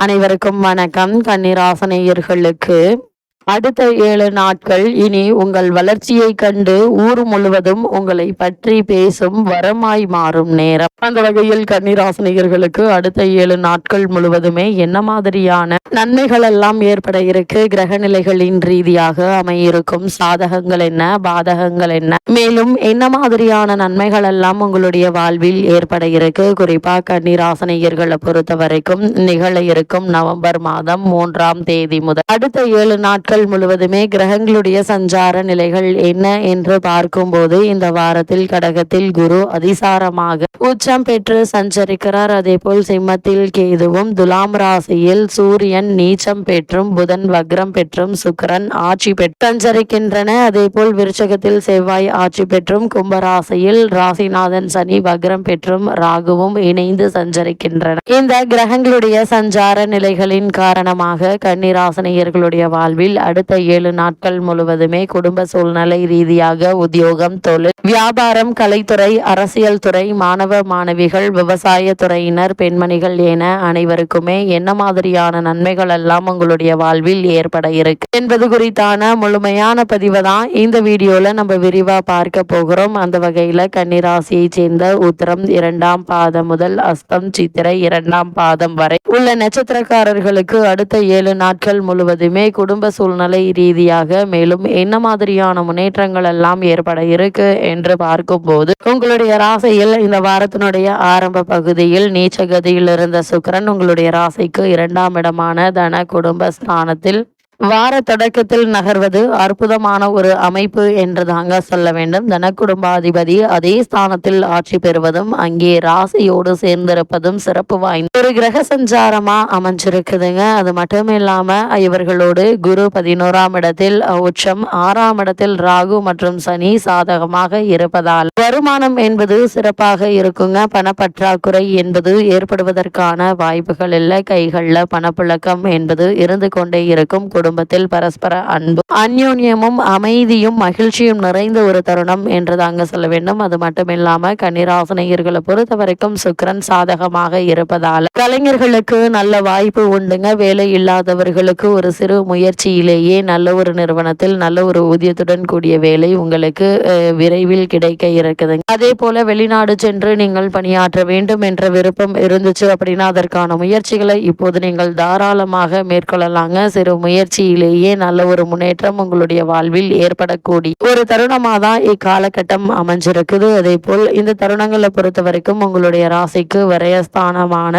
அனைவருக்கும் வணக்கம். கன்னிராசினியர்களுக்கு அடுத்த 7 நாட்கள் இனி உங்கள் வளர்ச்சியை கண்டு ஊர் முழுவதும் உங்களை பற்றி பேசும் வரமாய் மாறும் நேரம். அந்த வகையில் கன்னிராசினியர்களுக்கு அடுத்த 7 நாட்கள் முழுவதுமே என்ன மாதிரியான நன்மைகள் எல்லாம் ஏற்பட இருக்கு, கிரக நிலைகளின் ரீதியாக அமையிருக்கும் சாதகங்கள் என்ன, பாதகங்கள் என்ன, மேலும் என்ன மாதிரியான நன்மைகள் எல்லாம் உங்களுடைய வாழ்வில் ஏற்பட இருக்கு, குறிப்பா கன்னிராசினியர்களை பொறுத்த வரைக்கும் நிகழ இருக்கும் நவம்பர் மாதம் 3ஆம் தேதி முதல் அடுத்த 7 நாட்கள் முழுவதுமே கிரகங்களுடைய சஞ்சார நிலைகள் என்ன என்று பார்க்கும்போது, இந்த வாரத்தில் கடகத்தில் குரு அதிசாரமாக உச்சம் பெற்று சஞ்சரிக்கிறார். அதே போல் சிம்மத்தில் கேதுவும், துலாம் ராசியில் சூரியன் நீச்சம் பெற்றும், புதன் வக்ரம் பெற்றும், சுக்கிரன் ஆட்சி பெற்று சஞ்சரிக்கின்றன. அதே போல் விருச்சகத்தில் செவ்வாய் ஆட்சி பெற்றும், கும்பராசியில் ராசிநாதன் சனி வக்ரம் பெற்றும், ராகுவும் இணைந்து சஞ்சரிக்கின்றன. இந்த கிரகங்களுடைய சஞ்சார நிலைகளின் காரணமாக கன்னிராசினியர்களுடைய வாழ்வில் அடுத்த 7 நாட்கள் முழுவதுமே குடும்ப சூழ்நிலை ரீதியாக உத்தியோகம், தொழில், வியாபாரம், கலைத்துறை, அரசியல் துறை, மாணவ மாணவிகள், விவசாய துறையினர், பெண்மணிகள் என அனைவருக்குமே என்ன மாதிரியான நன்மைகள் எல்லாம் உங்களுடைய வாழ்வில் ஏற்பட இருக்கு என்பது குறித்தான முழுமையான பதிவை தான் இந்த வீடியோல நம்ம விரிவா பார்க்க போகிறோம். அந்த வகையில கன்னிராசியை சேர்ந்த உத்திரம் 2ஆம் பாதம் முதல் அஸ்தம் சித்திரை 2ஆம் பாதம் வரை உள்ள நட்சத்திரக்காரர்களுக்கு அடுத்த 7 நாட்கள் முழுவதுமே குடும்ப சூழ்நிலை ரீதியாக மேலும் என்ன மாதிரியான முன்னேற்றங்கள் எல்லாம் ஏற்பட இருக்கு என்று பார்க்கும் போது, உங்களுடைய ராசியில் இந்த வாரத்தினுடைய ஆரம்ப பகுதியில் நீச்சகதியில் இருந்த சுக்கிரன் உங்களுடைய ராசிக்கு 2ஆம் இடமான தன குடும்ப ஸ்தானத்தில் வார தொடக்கத்தில் நகர்வது அற்புதமான ஒரு அமைப்பு என்று தாங்க சொல்ல வேண்டும். தனக்குடும்பாதிபதி அதே ஸ்தானத்தில் ஆட்சி பெறுவதும் அங்கே ராசியோடு சேர்ந்திருப்பதும் சிறப்பு வாய்ந்த ஒரு கிரக சஞ்சாரமா அமைஞ்சிருக்குதுங்க. அது மட்டும் இல்லாம இவர்களோடு குரு 11ஆம் இடத்தில் உச்சம், 6ஆம் இடத்தில் ராகு மற்றும் சனி சாதகமாக இருப்பதால் வருமானம் என்பது சிறப்பாக இருக்குங்க. பணப்பற்றாக்குறை என்பது ஏற்படுவதற்கான வாய்ப்புகள் இல்லை. கைகள்ல பணப்புழக்கம் என்பது இருந்து கொண்டே இருக்கும். குடும்பத்தில் பரஸ்பர அன்பு, அந்யோன்யமும், அமைதியும், மகிழ்ச்சியும் நிறைந்த ஒரு தருணம் என்று தாங்க சொல்ல வேண்டும். அது மட்டும் இல்லாம கன்னிராசினியர்களை பொறுத்த வரைக்கும் சுக்கிரன் சாதகமாக இருப்பதால் கலைஞர்களுக்கு நல்ல வாய்ப்பு உண்டுங்க. வேலை இல்லாதவர்களுக்கு ஒரு சிறு முயற்சியிலேயே நல்ல ஒரு நிறுவனத்தில் நல்ல ஒரு ஊதியத்துடன் கூடிய வேலை உங்களுக்கு விரைவில் கிடைக்க இருக்குதுங்க. அதே போல வெளிநாடு சென்று நீங்கள் பணியாற்ற வேண்டும் என்ற விருப்பம் இருந்துச்சு அப்படின்னா அதற்கான முயற்சிகளை இப்போது நீங்கள் தாராளமாக மேற்கொள்ளலாங்க. சிறு முயற்சியிலேயே நல்ல ஒரு முன்னேற்றம் உங்களுடைய வாழ்வில் ஏற்படக்கூடிய ஒரு தருணமாக தான் இக்காலகட்டம் அமைஞ்சிருக்குது. அதே போல் இந்த தருணங்களை பொறுத்த வரைக்கும் உங்களுடைய ராசிக்கு விரயஸ்தானமான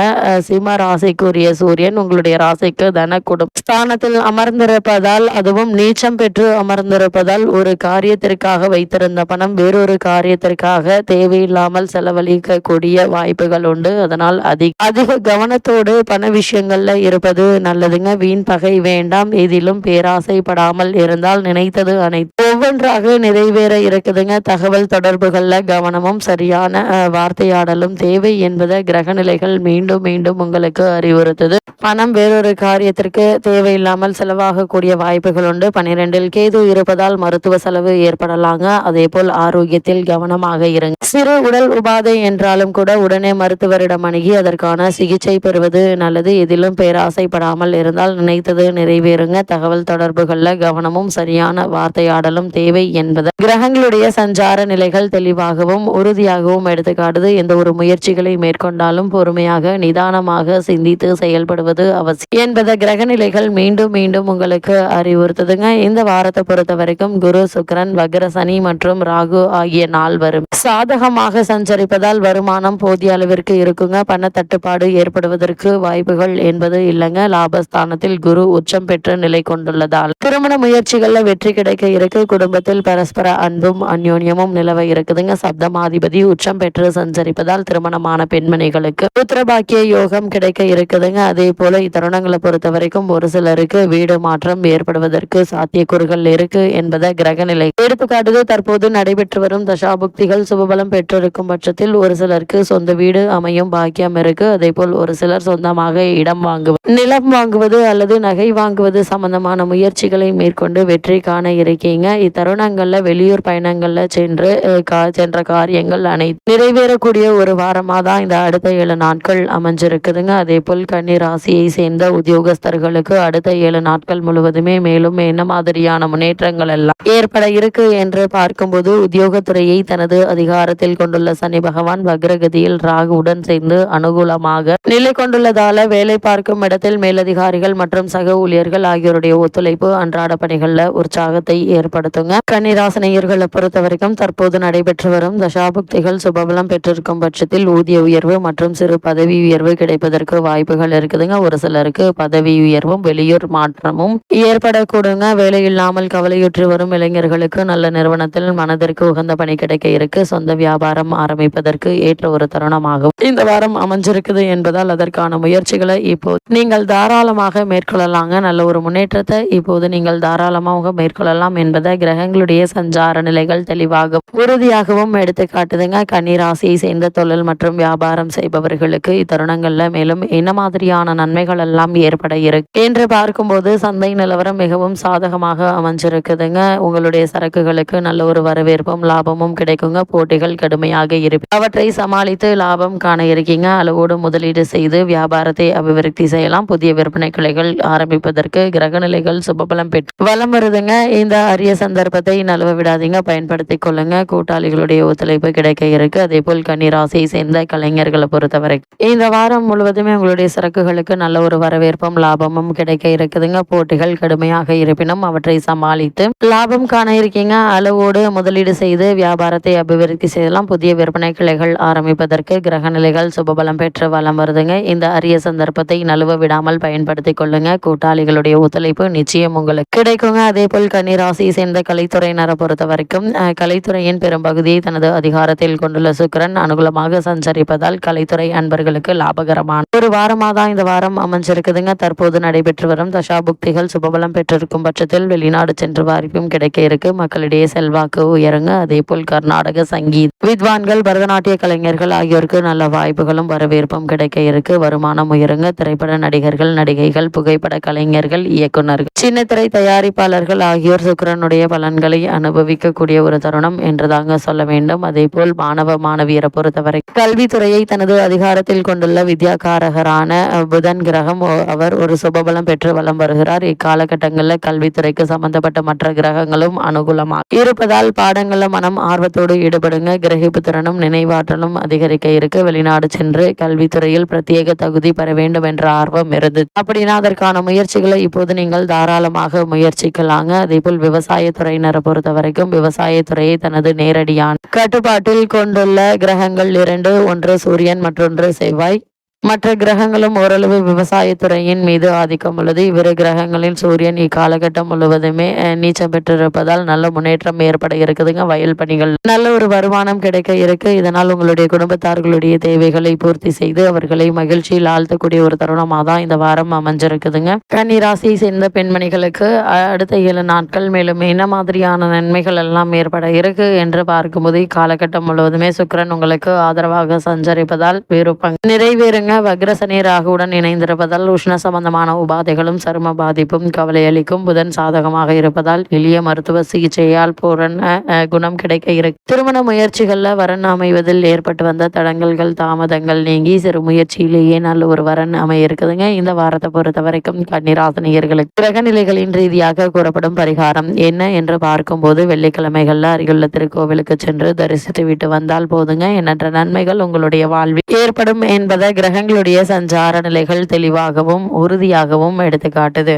சிம்ம ராசிக்குரிய சூரியன் உங்களுடைய ராசிக்கு தன குடும்ப ஸ்தானத்தில் அமர்ந்திருப்பதால், அதுவும் நீச்சம் பெற்று அமர்ந்திருப்பதால் ஒரு காரியத்திற்காக வைத்திருந்த பணம் வேறொரு காரியத்திற்காக தேவையில்லாமல் செலவழிக்கக்கூடிய வாய்ப்புகள் உண்டு. அதனால் அதிக கவனத்தோடு பண விஷயங்கள்ல இருப்பது நல்லதுங்க. வீண் பகை வேண்டாம். இதிலும் பேராசைப்படாமல் இருந்தால் நினைத்தது அனைத்து ஒவ்வொன்றாக நிறைவேற இருக்குதுங்க. தகவல் தொடர்புகள்ல கவனமும் சரியான வார்த்தையாடலும் தேவை என்பதை கிரக நிலைகள் மீண்டும் மீண்டும் உங்களுக்கு அறிவுறுத்துது. பணம் வேறொரு காரியத்திற்கு தேவையில்லாமல் செலவாகக்கூடிய வாய்ப்புகள் உண்டு. 12இல் கேது இருப்பதால் மருத்துவ செலவு ஏற்படலாங்க. அதே போல் ஆரோக்கியத்தில் கவனமாக இருங்க. சிறு உடல் உபாதை என்றாலும் கூட உடனே மருத்துவரிடம் அணுகி அதற்கான சிகிச்சை பெறுவது நல்லது. எதிலும் பேராசைப்படாமல் இருந்தால் நினைத்தது நிறைவேறுங்க. தகவல் தொடர்புகள்ல கவனமும் சரியான வார்த்தையாடலும் தேவை என்பது கிரகங்களுடைய சஞ்சார நிலைகள் தெளிவாகவும் உறுதியாகவும் எடுத்துக்காட்டுது. எந்த ஒரு முயற்சிகளை மேற்கொண்டாலும் பொறுமையாக நிதானமாக சிந்தித்து செயல்படுவது அவசியம் என்பதை கிரக நிலைகள் மீண்டும் மீண்டும் உங்களுக்கு அறிவுறுத்துதுங்க. இந்த வாரத்தை பொறுத்த வரைக்கும் குரு, சுக்கிரன், வக்ர சனி மற்றும் ராகு ஆகிய 4 சாதகமாக சஞ்சரிப்பதால் வருமானம் போதிய அளவிற்கு இருக்குங்க. பண தட்டுப்பாடு ஏற்படுவதற்கு வாய்ப்புகள் என்பது இல்லைங்க. லாபஸ்தானத்தில் குரு உச்சம் பெற்று நிலை கொண்டுள்ளதால் திருமண முயற்சிகள்ல வெற்றி கிடைக்க இருக்கு. குடும்பத்தில் பரஸ்பர அன்பும் அந்யோன்யமும் நிலவ இருக்குதுங்க. சப்தமாதிபதி உச்சம் பெற்று சஞ்சரிப்பதால் திருமணமான பெண்மணிகளுக்கு புத்திரபாக்கிய யோகம் கிடைக்க இருக்குதுங்க. அதே போல இத்தருணங்களை பொறுத்த வரைக்கும் ஒரு சிலருக்கு வீடு மாற்றம் ஏற்படுவதற்கு சாத்தியக்கூறுகள் இருக்கு என்பதை கிரக நிலை எடுத்துக்காட்டுது. தற்போது நடைபெற்று வரும் தசாபுக்திகள் சுபபலம் பெற்றிருக்கும் பட்சத்தில் ஒரு சிலருக்கு சொந்த வீடு அமையும் பாக்கியம் இருக்கு. அதே போல் ஒரு சிலர் சொந்தமாக இடம் வாங்குவது, நிலம் வாங்குவது அல்லது நகை வாங்குவது சம்பந்தமான முயற்சிகளை மேற்கொண்டு வெற்றி காண இருக்கீங்க. இத்தருணங்கள்ல வெளியூர் பயணங்கள்ல சென்ற காரியங்கள் அனைத்து நிறைவேறக்கூடிய ஒரு வாரமா தான் இந்த அடுத்த 7 நாட்கள் அமைஞ்சிருக்குதுங்க. அதே போல் கன்னி ராசியை சேர்ந்த உத்தியோகஸ்தர்களுக்கு அடுத்த 7 நாட்கள் முழுவதுமே மேலும் என்ன மாதிரியான முன்னேற்றங்கள் எல்லாம் ஏற்பட இருக்கு என்று பார்க்கும்போது, உத்தியோகத்துறையை தனது அதிகாரத்தில் கொண்டுள்ள சனி பகவான் வக்ரகதியில் ராகுவுடன் சேர்ந்து அனுகூலமாக நிலை கொண்டுள்ளதால வேலை பார்க்கும் இடத்தில் மேலதிகாரிகள் மற்றும் சக ஊழியர்கள் ஆகியோருடைய ஒத்துழைப்பு அன்றாட பணிகள்ல உற்சாகத்தை ஏற்படுத்துங்க. கன்னிராசினியர்களை பொறுத்த வரைக்கும் தற்போது நடைபெற்று வரும் தசாபுக்திகள் சுபபலம் பெற்றிருக்கும் பட்சத்தில் ஊதிய உயர்வு மற்றும் சிறு பதவி உயர்வு கிடைப்பதற்கு வாய்ப்புகள் இருக்குதுங்க. ஒரு சிலருக்கு பதவி உயர்வும் வெளியூர் மாற்றமும் ஏற்படக்கூடுங்க. வேலை இல்லாமல் கவலையுற்று வரும் இளைஞர்களுக்கு நல்ல நிறுவனத்தில் மனதிற்கு உகந்த பணி கிடைக்க இருக்கு. சொந்த வியாபாரம் ஆரம்பிப்பதற்கு ஏற்ற ஒரு தருணமாகும் இந்த வாரம் அமைஞ்சிருக்குது என்பதால் அதற்கான முயற்சிகளை இப்போது நீங்கள் தாராளமாக மேற்கொள்ளலாங்க. நல்ல ஒரு முன்னேற்றத்தை இப்போது நீங்கள் தாராளமாக மேற்கொள்ளலாம் என்பதை கிரகங்களுடைய சஞ்சார நிலைகள் தெளிவாகவும் உறுதியாகவும் எடுத்து காட்டுதுங்க. கன்னிராசியை சேர்ந்த தொழில் மற்றும் வியாபாரம் செய்பவர்களுக்கு இத்தருணங்கள்ல மேலும் என்ன மாதிரியான நன்மைகள் எல்லாம் ஏற்பட இருக்கு என்று பார்க்கும்போது சந்தை நிலவரம் மிகவும் சாதகமாக அமைஞ்சிருக்குதுங்க. உங்களுடைய சரக்குகளுக்கு நல்ல ஒரு வரவேற்பும் லாபமும் கிடைக்குங்க. போட்டிகள் கடுமையாக இருக்கு, அவற்றை சமாளித்து லாபம் காண இருக்கீங்க. அளவோடு முதலீடு செய்து வியாபாரத்தை அபிவிருத்தி செய்யலாம். புதிய விற்பனை கிளைகள் ஆரம்பிப்பதற்கு கிரகநிலைகள் சுபபலம் பெற்று வலம் வருதுங்க. இந்த அரிய சந்தர்ப்பத்தை நழுவ விடாதீங்க, பயன்படுத்தி கொள்ளுங்க. கூட்டாளிகளுடைய ஒத்துழைப்பு கிடைக்க இருக்கு. அதே போல் கன்னிராசியை சேர்ந்த கலைஞர்களை பொறுத்தவரை இந்த வாரம் முழுவதுமே உங்களுடைய சரக்குகளுக்கு நல்ல ஒரு வரவேற்பும் லாபமும் கிடைக்க இருக்குதுங்க. போட்டிகள் கடுமையாக இருப்பினும் அவற்றை சமாளித்து லாபம் காண இருக்கீங்க. அளவோடு முதலீடு செய்து வியாபாரத்தை அபிவிருத்தி செய்யலாம். புதிய விற்பனை கிளைகள் ஆரம்பிப்பதற்கு கிரகநிலைகள் சுபபலம் பெற்று வலம் வருதுங்க. இந்த அரிய சந்தர்ப்பத்தை நழுவ விடாமல் பயன்படுத்தி கொள்ளுங்க. கூட்டாளிகளுடைய ஒத்துழைப்பு நிச்சயம் உங்களுக்கு கிடைக்குங்க. அதே போல் கன்னிராசியை சேர்ந்த கலைத்துறையினரை பொறுத்த வரைக்கும் கலைத்துறையின் பெரும்பகுதியை தனது அதிகாரத்தில் கொண்டுள்ள சுக்கிரன் அனுகூலமாக சஞ்சரிப்பதால் கலைத்துறை அன்பர்களுக்கு லாபகரமான ஒரு வாரமாக தான் இந்த வாரம் அமைஞ்சிருக்குதுங்க. தற்போது நடைபெற்று வரும் தசாபுக்திகள் சுபபலம் பெற்றிருக்கும் பட்சத்தில் வெளிநாடு சென்று வாய்ப்பும் கிடைக்க இருக்கு. மக்களிடையே செல்வாக்கு உயருங்க. அதே போல் கர்நாடக சங்கீத வித்வான்கள், பரதநாட்டிய கலைஞர்கள் ஆகியோருக்கு நல்ல வாய்ப்புகளும் வரவேற்பும் கிடைக்க இருக்கு. வருமானம் உயருங்க. திரைப்பட நடிகர்கள், நடிகைகள், புகைப்பட கலைஞர்கள், இயக்குநர்கள், சின்னத்திரை தயாரிப்பாளர்கள் ஆகியோர் சுக்கிரனுடைய பலன்களை அனுபவிக்கக்கூடிய ஒரு தருணம் என்றுதாங்க சொல்ல வேண்டும். அதே போல் மாணவ மாணவியரை பொறுத்தவரை கல்வித்துறையை தனது அதிகாரத்தில் கொண்டுள்ள வித்யாகாரகரான புதன் கிரகம் அவர் ஒரு சுபபலம் பெற்று வலம் வருகிறார். இக்காலகட்டங்களில் கல்வித்துறைக்கு சம்பந்தப்பட்ட மற்ற கிரகங்களும் அனுகூலமாக இருப்பதால் பாடங்கள்ல மனம் ஆர்வத்தோடு ஈடுபடுங்க. கிரகிப்பு திறனும் நினைவாற்றலும் அதிகரிக்க இருக்கு. வெளிநாடு சென்று கல்வித்துறையில் பிரத்யேக தகுதி பெற வேண்டும் என்ற ஆர்வம் இருந்தது அப்படின்னா அதற்கான முயற்சிகளை இப்போது நீங்கள் தாராளமாக முயற்சிக்கலாங்க. அதே போல் விவசாயத்துறையினரை பொறுத்த வரைக்கும் விவசாயத்துறையை தனது நேரடியான கட்டுப்பாட்டில் கொண்டுள்ள கிரகங்கள் 2, ஒன்று சூரியன் மற்றொன்று செவ்வாய். மற்ற கிரகங்களும் ஓரளவு விவசாயத்துறையின் மீது ஆதிக்கம் உள்ளது. இவ்விரு கிரகங்களில் சூரியன் இக்காலகட்டம் முழுவதுமே நீச்சம் பெற்றிருப்பதால் நல்ல முன்னேற்றம் ஏற்பட இருக்குதுங்க. வயல் பணிகள் நல்ல ஒரு வருமானம் கிடைக்க இருக்கு. இதனால் உங்களுடைய குடும்பத்தார்களுடைய தேவைகளை பூர்த்தி செய்து அவர்களை மகிழ்ச்சியில் ஆழ்த்தக்கூடிய ஒரு தருணமாக தான் இந்த வாரம் அமைஞ்சிருக்குதுங்க. கன்னி ராசியை சேர்ந்த பெண்மணிகளுக்கு அடுத்த 7 நாட்கள் மேலும் என்ன மாதிரியான நன்மைகள் எல்லாம் ஏற்பட இருக்கு என்று பார்க்கும்போது இக்காலகட்டம் முழுவதுமே சுக்கிரன் உங்களுக்கு ஆதரவாக சஞ்சரிப்பதால் விருப்பம் நிறைவேறுங்க. வக்ரசனி ராகுவுடன் இணைந்திருப்பதால் உஷ்ண சம்பந்தமான உபாதைகளும் சரும பாதிப்பும் கவலை அளிக்கும். புதன் சாதகமாக இருப்பதால் எளிய மருத்துவ சிகிச்சையால் பூரண குணம் கிடைக்க இருக்கு. திருமண முயற்சிகள்ல வரன் அமைவதில் ஏற்பட்டு வந்த தடங்கல்கள் தாமதங்கள் நீங்கி சிறு முயற்சியிலேயே நல்ல ஒரு வரன் அமைய இருக்குதுங்க. இந்த வாரத்தை பொறுத்த வரைக்கும் கன்னிராசினியர்களுக்கு கிரகநிலைகளின் ரீதியாக கூறப்படும் பரிகாரம் என்ன என்று பார்க்கும்போது வெள்ளிக்கிழமைகள்ல அருகிலுள்ள திருக்கோவிலுக்கு சென்று தரிசித்து விட்டு வந்தால் போதுங்க. எண்ணற்ற நன்மைகள் உங்களுடைய வாழ்வில் ஏற்படும் என்பதை கிரகங்களுடைய சஞ்சார நிலைகள் தெளிவாகவும் உறுதியாகவும் எடுத்து காட்டுது.